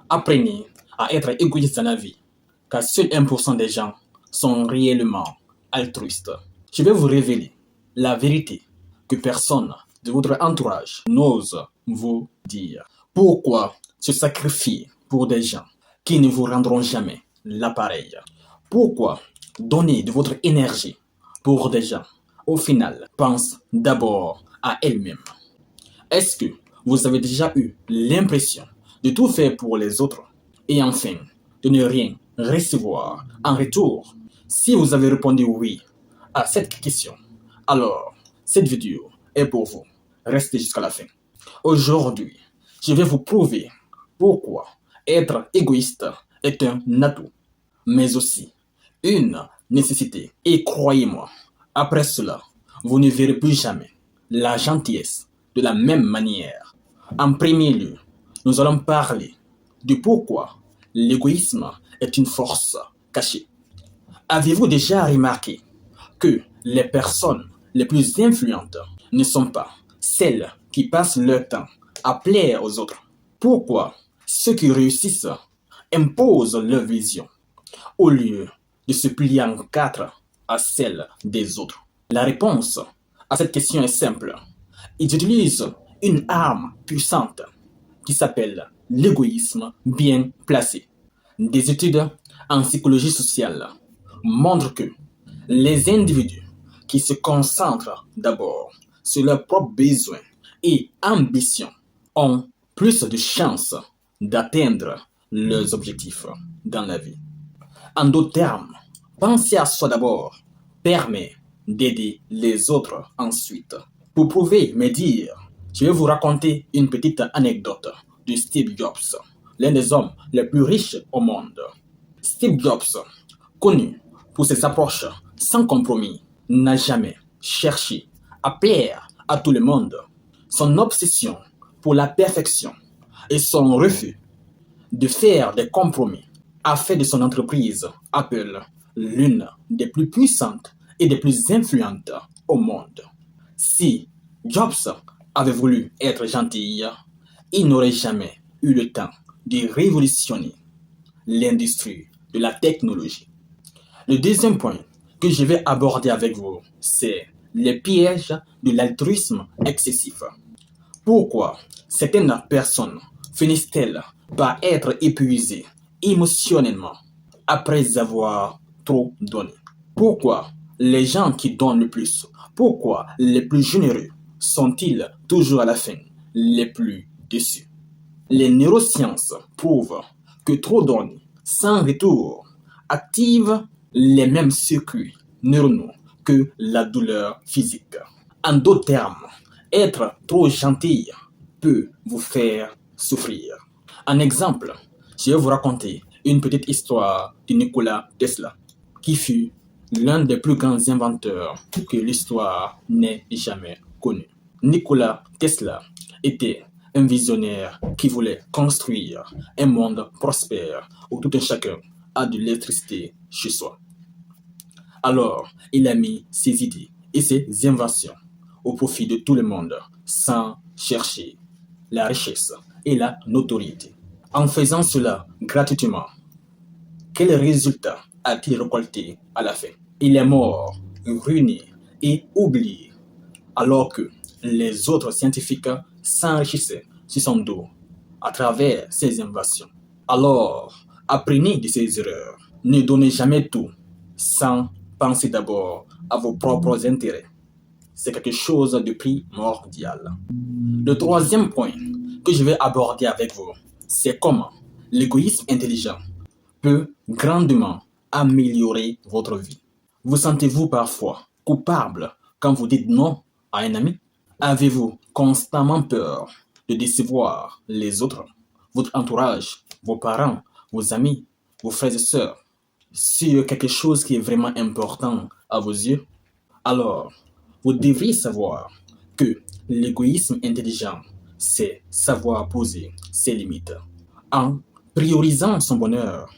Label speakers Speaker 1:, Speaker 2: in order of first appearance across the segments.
Speaker 1: Apprenez à être égoïste dans la vie, car seul 1% des gens sont réellement altruistes. Je vais vous révéler la vérité que personne de votre entourage n'ose vous dire. Pourquoi se sacrifier pour des gens qui ne vous rendront jamais l'appareil? Pourquoi donner de votre énergie pour des gens, au final, pensent d'abord à elles-mêmes? Est-ce que vous avez déjà eu l'impression de tout faire pour les autres et enfin de ne rien recevoir en retour? Si vous avez répondu oui à cette question, alors cette vidéo est pour vous. Restez jusqu'à la fin. Aujourd'hui, je vais vous prouver pourquoi être égoïste est un atout, mais aussi une nécessité. Et croyez-moi, après cela, vous ne verrez plus jamais la gentillesse de la même manière. En premier lieu, nous allons parler de pourquoi l'égoïsme est une force cachée. Avez-vous déjà remarqué que les personnes les plus influentes ne sont pas celles qui passent leur temps à plaire aux autres? Pourquoi ceux qui réussissent imposent leur vision au lieu de se plier en quatre à celle des autres? La réponse à cette question est simple. Ils utilisent une arme puissante qui s'appelle l'égoïsme bien placé. Des études en psychologie sociale montrent que les individus qui se concentrent d'abord sur leurs propres besoins et ambitions ont plus de chances d'atteindre leurs objectifs dans la vie. En d'autres termes, penser à soi d'abord permet d'aider les autres ensuite. Pour prouver mes dires, je vais vous raconter une petite anecdote de Steve Jobs, l'un des hommes les plus riches au monde. Steve Jobs, connu pour ses approches sans compromis, n'a jamais cherché à plaire à tout le monde. Son obsession pour la perfection et son refus de faire des compromis a fait de son entreprise Apple l'une des plus puissantes et des plus influentes au monde. Si Jobs avait voulu être gentil, il n'aurait jamais eu le temps de révolutionner l'industrie de la technologie. Le deuxième point que je vais aborder avec vous, c'est les pièges de l'altruisme excessif. Pourquoi certaines personnes finissent-elles par être épuisées émotionnellement après avoir trop donné? Pourquoi les gens qui donnent le plus, pourquoi les plus généreux sont-ils toujours à la fin les plus déçus? Les neurosciences prouvent que trop donner sans retour active les mêmes circuits neuronaux que la douleur physique. En d'autres termes, être trop gentil peut vous faire souffrir. En exemple, je vais vous raconter une petite histoire de Nikola Tesla, qui fut l'un des plus grands inventeurs que l'histoire n'ait jamais connu. Nikola Tesla était un visionnaire qui voulait construire un monde prospère où tout un chacun a de l'électricité chez soi. Alors, il a mis ses idées et ses inventions au profit de tout le monde sans chercher la richesse et la notoriété. En faisant cela gratuitement, quel résultat a-t-il récolté à la fin? Il est mort, ruiné et oublié, alors que les autres scientifiques s'enrichissaient sur son dos à travers ses inventions. Alors, apprenez de ses erreurs. Ne donnez jamais tout sans penser d'abord à vos propres intérêts. C'est quelque chose de primordial. Le troisième point que je vais aborder avec vous, c'est comment l'égoïsme intelligent peut grandement améliorer votre vie. Vous sentez-vous parfois coupable quand vous dites non à un ami? Avez-vous constamment peur de décevoir les autres, votre entourage, vos parents, vos amis, vos frères et sœurs, sur quelque chose qui est vraiment important à vos yeux? Alors, vous devriez savoir que l'égoïsme intelligent, c'est savoir poser ses limites en priorisant son bonheur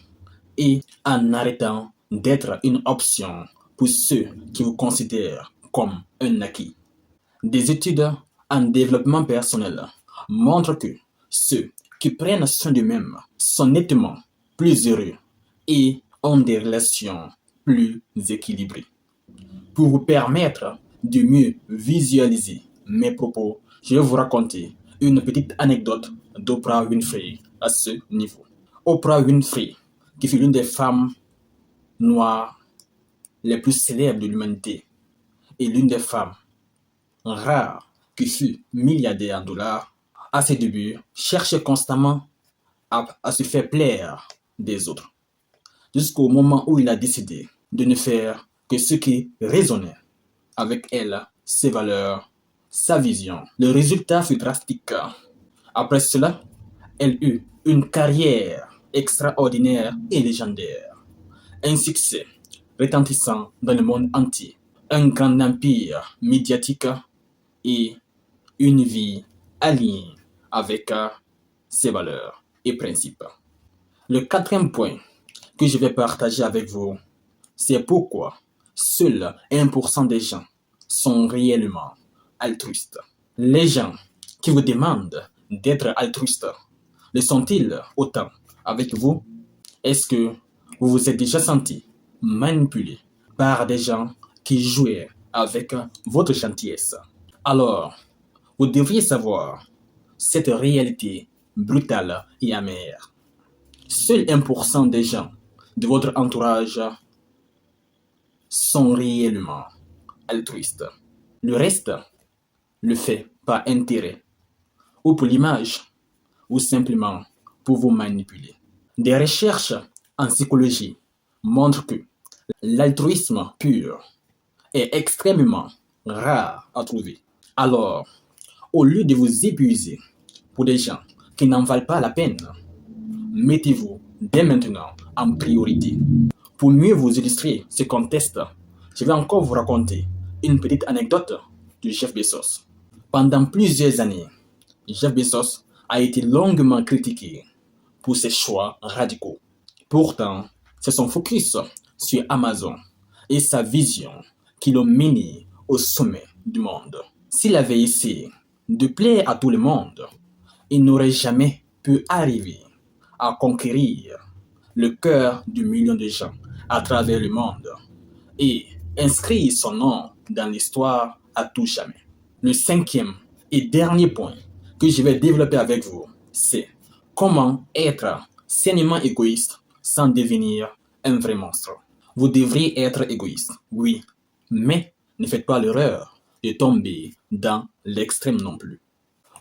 Speaker 1: et en arrêtant d'être une option pour ceux qui vous considèrent comme un acquis. Des études en développement personnel montrent que ceux qui prennent soin d'eux-mêmes sont nettement plus heureux et ont des relations plus équilibrées. Pour vous permettre de mieux visualiser mes propos, je vais vous raconter une petite anecdote d'Oprah Winfrey à ce niveau. Oprah Winfrey, qui fut l'une des femmes noires les plus célèbres de l'humanité et l'une des femmes rares qui fut milliardaire en dollars, à ses débuts, cherchait constamment à se faire plaire des autres, jusqu'au moment où il a décidé de ne faire que ce qui résonnait avec elle, ses valeurs, sa vision. Le résultat fut drastique. Après cela, elle eut une carrière extraordinaire et légendaire, un succès retentissant dans le monde entier, un grand empire médiatique et une vie alignée avec ses valeurs et principes. Le quatrième point que je vais partager avec vous, c'est pourquoi seuls 1% des gens sont réellement altruistes. Les gens qui vous demandent d'être altruiste, le sont-ils autant avec vous? Est-ce que vous vous êtes déjà senti manipulé par des gens qui jouaient avec votre gentillesse? Alors, vous devriez savoir cette réalité brutale et amère. Seul 1% des gens de votre entourage sont réellement altruistes. Le reste le fait par intérêt, ou pour l'image, ou simplement pour vous manipuler. Des recherches en psychologie montrent que l'altruisme pur est extrêmement rare à trouver. Alors, au lieu de vous épuiser pour des gens qui n'en valent pas la peine, mettez-vous dès maintenant en priorité. Pour mieux vous illustrer ce contexte, je vais encore vous raconter une petite anecdote de Jeff Bezos. Pendant plusieurs années, Jeff Bezos a été longuement critiqué pour ses choix radicaux. Pourtant, c'est son focus sur Amazon et sa vision qui l'ont mené au sommet du monde. S'il avait essayé de plaire à tout le monde, il n'aurait jamais pu arriver à conquérir le cœur de millions de gens à travers le monde et inscrire son nom dans l'histoire à tout jamais. Le cinquième et dernier point que je vais développer avec vous, c'est comment être sainement égoïste sans devenir un vrai monstre. Vous devriez être égoïste, oui, mais ne faites pas l'erreur de tomber dans l'extrême non plus.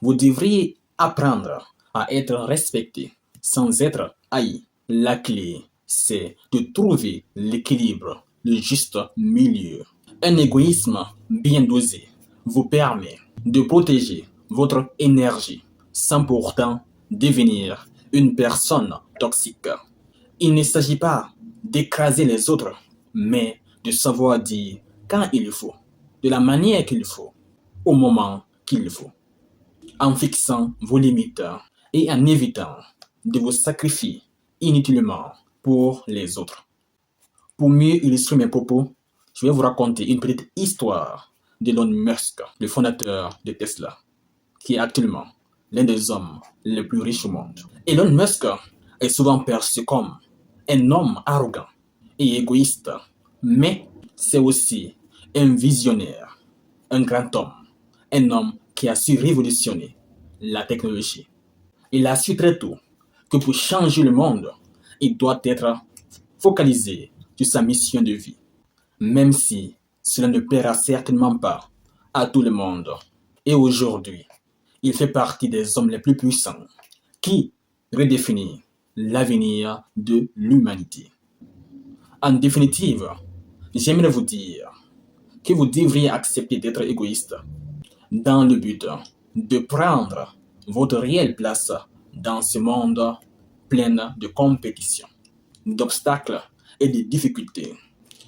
Speaker 1: Vous devriez apprendre à être respecté sans être haï. La clé, c'est de trouver l'équilibre, le juste milieu. Un égoïsme bien dosé vous permet de protéger votre énergie sans pourtant devenir une personne toxique. Il ne s'agit pas d'écraser les autres, mais de savoir dire quand il faut, de la manière qu'il faut, au moment qu'il faut, en fixant vos limites et en évitant de vous sacrifier inutilement pour les autres. Pour mieux illustrer mes propos, je vais vous raconter une petite histoire d'Elon Musk, le fondateur de Tesla, qui est actuellement l'un des hommes les plus riches au monde. Elon Musk est souvent perçu comme un homme arrogant et égoïste, mais c'est aussi un visionnaire, un grand homme, un homme qui a su révolutionner la technologie. Il a su très tôt que pour changer le monde, il doit être focalisé sur sa mission de vie, même si cela ne plaira certainement pas à tout le monde. Et aujourd'hui, il fait partie des hommes les plus puissants qui redéfinissent l'avenir de l'humanité. En définitive, j'aimerais vous dire que vous devriez accepter d'être égoïste dans le but de prendre votre réelle place dans ce monde plein de compétition, d'obstacles et de difficultés.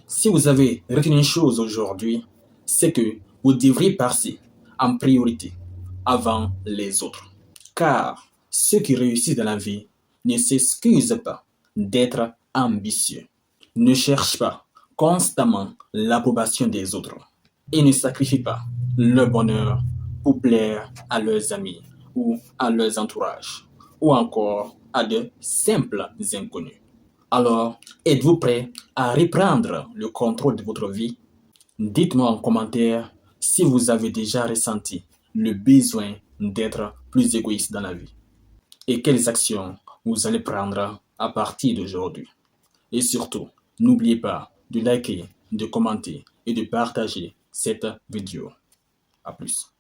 Speaker 1: Si vous avez retenu une chose aujourd'hui, c'est que vous devriez passer en priorité avant les autres. Car ceux qui réussissent dans la vie ne s'excusent pas d'être ambitieux, ne cherchent pas constamment l'approbation des autres et ne sacrifient pas leur bonheur pour plaire à leurs amis ou à leurs entourages. ou encore à de simples inconnus. Alors, êtes-vous prêt à reprendre le contrôle de votre vie? Dites-moi en commentaire si vous avez déjà ressenti le besoin d'être plus égoïste dans la vie et quelles actions vous allez prendre à partir d'aujourd'hui. Et surtout, n'oubliez pas de liker, de commenter et de partager cette vidéo. À plus.